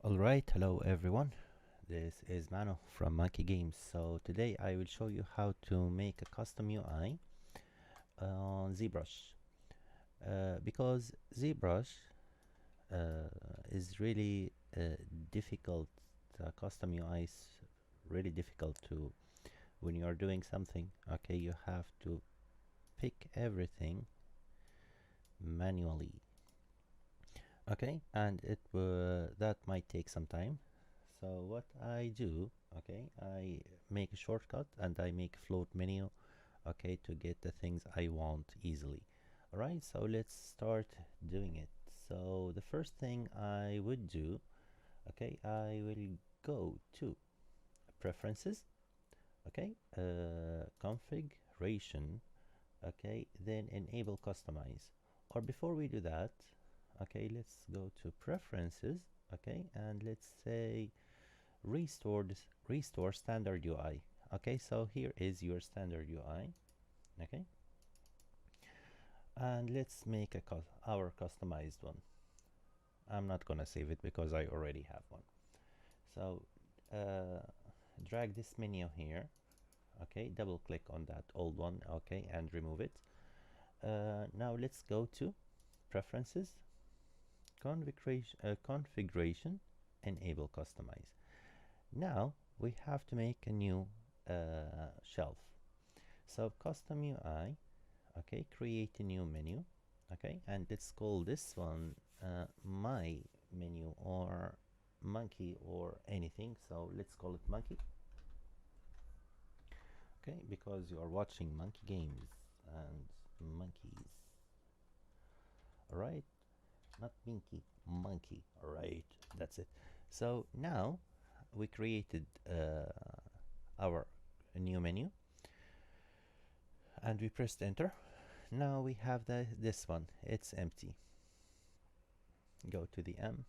Alright, hello everyone. This is Mano from Monkey Games. So today I will show you how to make a custom UI on Zbrush. Because Zbrush is really difficult. Custom UI is really difficult to when you are doing something. Okay, you have to pick everything manually. Okay, and that might take some time. So what I do, okay, I make a shortcut and I make a float menu, okay, to get the things I want easily. All right, so let's start doing it. So the first thing I would do, okay, I will go to preferences, okay, configuration, okay, then enable customize. Or before we do that, okay, let's go to preferences, okay, and let's say restore standard UI. Okay, so here is your standard UI. Okay, and let's make our customized one. I'm not gonna save it because I already have one. So drag this menu here. Okay, double click on that old one. Okay, and remove it. Now let's go to preferences, configuration, enable customize. Now we have to make a new shelf. So custom UI, okay, create a new menu, okay, and let's call this one my menu or monkey or anything. So let's call it monkey, okay, because you are watching monkey games and monkeys. All right, not minky, monkey. All right, that's it. So now we created our new menu and we pressed enter. Now we have this one, it's empty. Go to the M.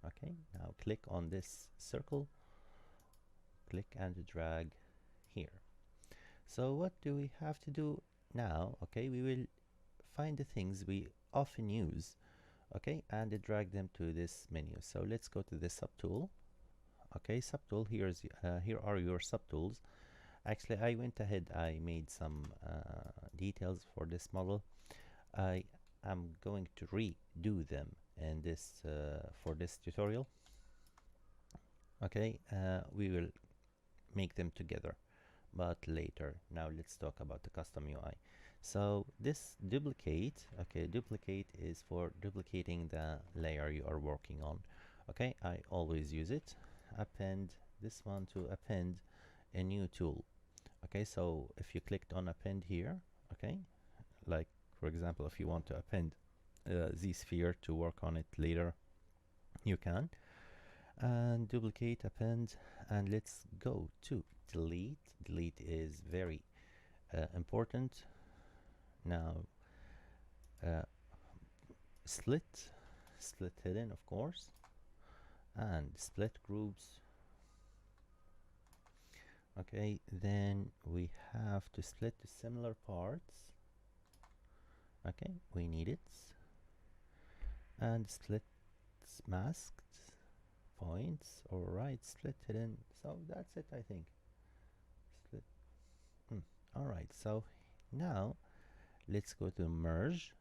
Okay, now click on this circle, click and drag here. So what do we have to do now? Okay, we will find the things we often use, okay, and drag them to this menu. So let's go to the subtool. Okay, subtool, here are your subtools. Actually, I went ahead, I made some details for this model. I am going to redo them in this for this tutorial. Okay, we will make them together, but later. Now let's talk about the custom UI. So this duplicate, okay, duplicate is for duplicating the layer you are working on. Okay, I always use it. Append, this one to append a new tool. Okay, so if you clicked on append here, okay, like for example, if you want to append the sphere to work on it later, you can. And duplicate, append, and let's go to delete. Delete is very important. Now split hidden, of course, and split groups. Okay, then we have to split the similar parts. Okay, we need it. And split masked points. All right, split hidden. So that's it, I think. Split. All right, so now let's go to merge.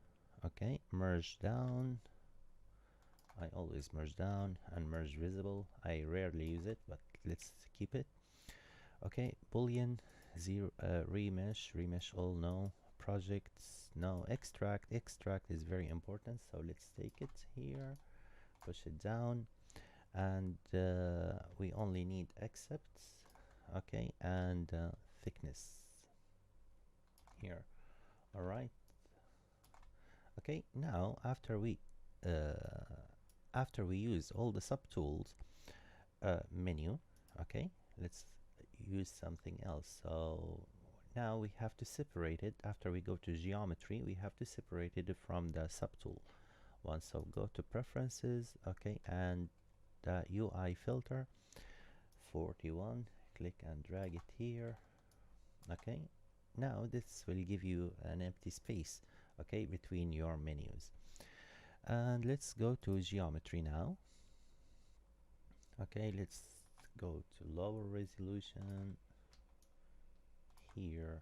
Okay, merge down. I always merge down and merge visible. I rarely use it, but let's keep it. Okay, boolean, zero, remesh all, no. Projects, no. Extract is very important, so let's take it here, push it down, and we only need accepts, okay, and thickness here. All right. Okay, now after we use all the subtools menu, okay, let's use something else. So now we have to separate it. After we go to geometry, we have to separate it from the subtool one. So go to preferences, okay, and the UI filter 41, click and drag it here. Okay, now this will give you an empty space, okay, between your menus. And let's go to geometry now. Okay, let's go to lower resolution here.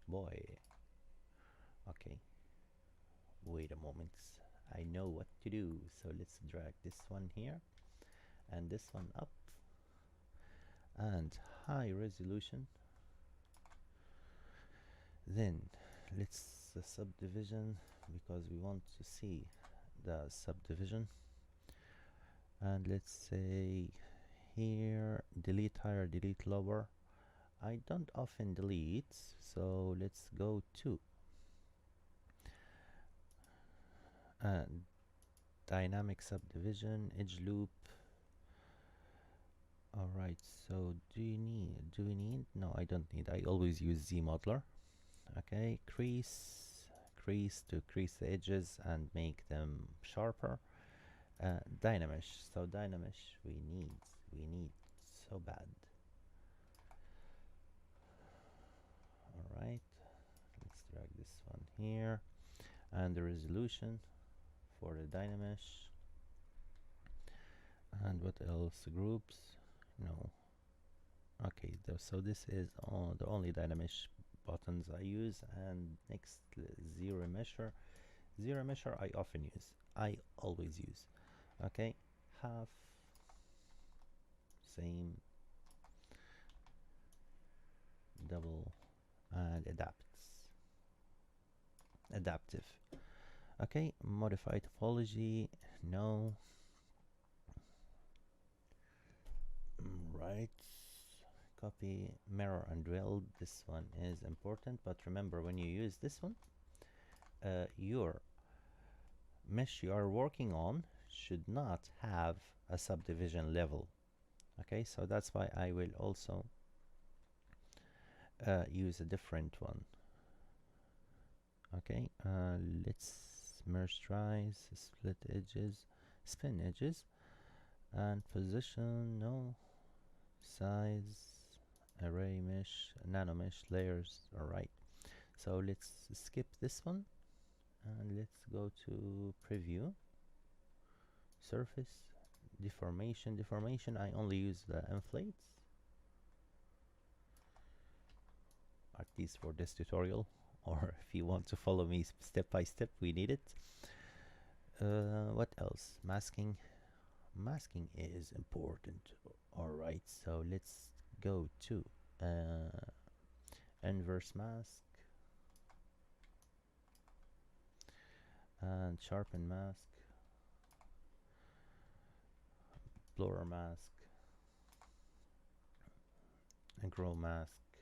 Boy, okay, wait a moment, I know what to do. So let's drag this one here and this one up, and high resolution. Then let's subdivision, because we want to see the subdivision. And let's say here, delete higher, delete lower. I don't often delete, so let's go to dynamic subdivision, edge loop. All right, so do we need? No, I don't need. I always use Z modeler. Okay, crease to crease the edges and make them sharper. Dynamesh. So Dynamesh we need so bad. All right, let's drag this one here, and the resolution for the Dynamesh. And what else? Groups? No. Okay, so this is the only Dynamesh buttons I use. And next, zero measure. Zero measure I often use. I always use. Okay, half, same, double, and adaptive. Okay, modify topology, no. Right, copy, mirror and weld. This one is important, but remember, when you use this one, your mesh you are working on should not have a subdivision level. Okay, so that's why I will also use a different one. Okay, let's mergerize, split edges, spin edges, and position, no. Size, array mesh, nano mesh, layers. All right, so let's skip this one and let's go to preview, surface, deformation. I only use the inflates, at least for this tutorial, or if you want to follow me step by step, we need it. What else? Masking is important. All right, so let's go to inverse mask and sharpen mask, blur mask, and grow mask,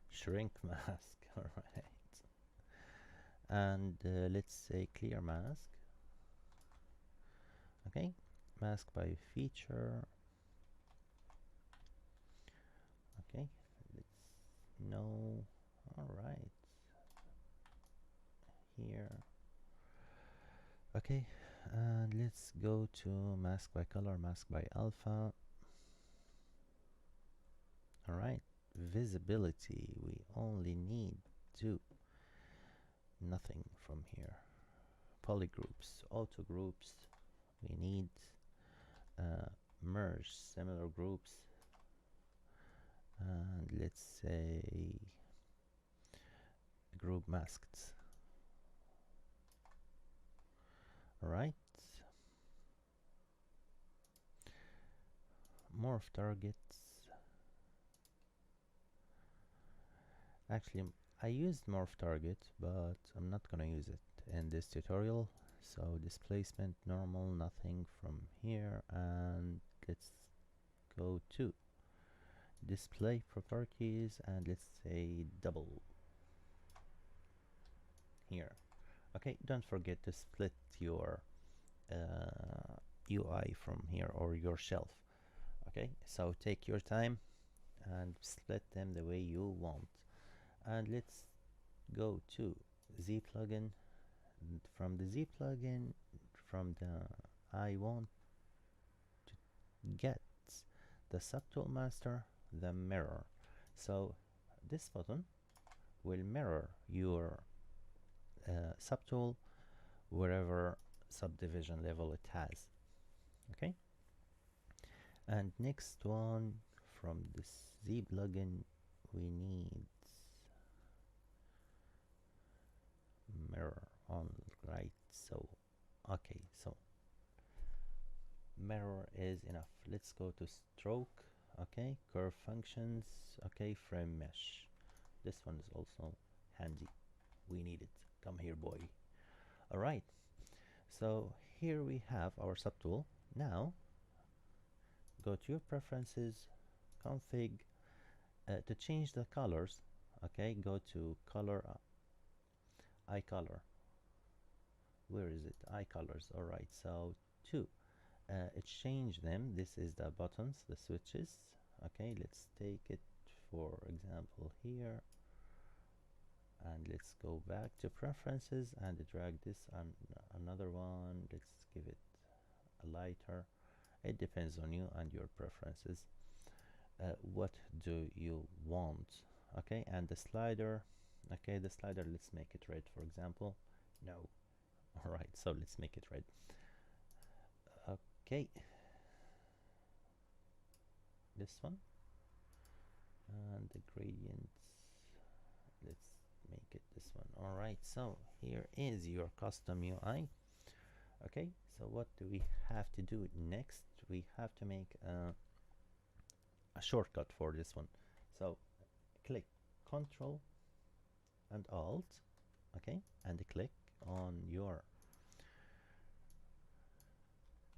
shrink mask. All right, and let's say clear mask. Okay, mask by feature. Okay, let's no. All right, here. Okay, and let's go to mask by color, mask by alpha. All right, visibility, we only need to nothing from here. Polygroups, auto groups, we need merge similar groups, and let's say group masked. All right, morph targets. Actually, I used morph target, but I'm not gonna use it in this tutorial. So displacement, normal, nothing from here, and let's go to display properties, and let's say double here. Okay, don't forget to split your UI from here, or your shelf. Okay, so take your time and split them the way you want. And let's go to Z plugin. From the Z plugin, I want to get the subtool master, the mirror. So this button will mirror your subtool wherever subdivision level it has. Okay, and next one from this Z plugin, we need mirror on, right? So okay, so mirror is enough. Let's go to stroke. Okay, curve functions. Okay, frame mesh. This one is also handy, we need it. Come here, boy. All right, so here we have our subtool. Now go to your preferences, config, to change the colors. Okay, go to color, eye color. Where is it? Eye colors. All right, so to change them, this is the buttons, the switches. Okay, let's take it for example here, and let's go back to preferences and drag this on another one. Let's give it a lighter. It depends on you and your preferences. What do you want? Okay, and the slider. Okay, the slider, let's make it red, for example. No. All right, so let's make it red. Okay, this one, and the gradients, let's make it this one. All right, so here is your custom UI. Okay, so what do we have to do next? We have to make a shortcut for this one. So click Control and Alt, okay, and click on your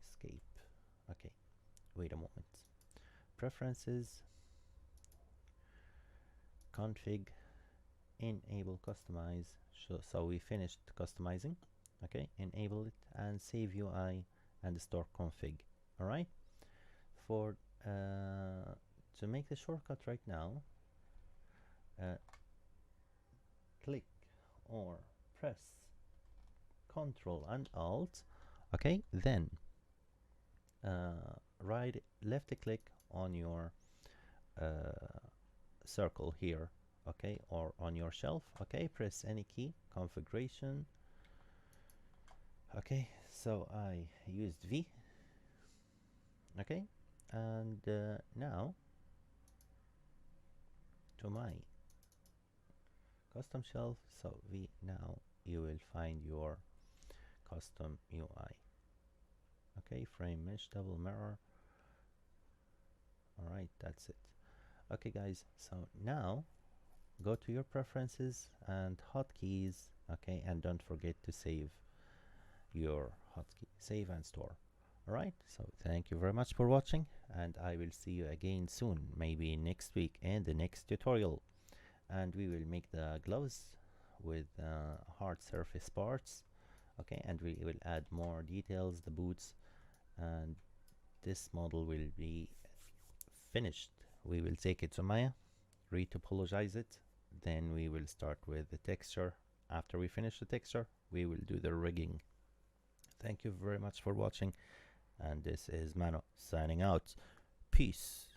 escape. Okay, wait a moment. Preferences, config, enable customize. So we finished customizing. Okay, enable it and save UI and store config. All right, for to make the shortcut right now, click or press Control and Alt. Okay, then left click on your circle here, okay, or on your shelf. Okay, press any key, configuration. Okay, so I used V. Okay, and now to my custom shelf. So V, now you will find your custom UI. Okay, frame mesh, double mirror. All right, that's it. Okay guys, so now go to your preferences and hotkeys. Okay, and don't forget to save your hotkey, save and store. All right, so thank you very much for watching, and I will see you again soon, maybe next week in the next tutorial. And we will make the gloves with hard surface parts. Okay, and we will add more details, the boots, and this model will be finished. We will take it to Maya, retopologize it, then we will start with the texture. After we finish the texture, we will do the rigging. Thank you very much for watching, and this is Mano signing out. Peace.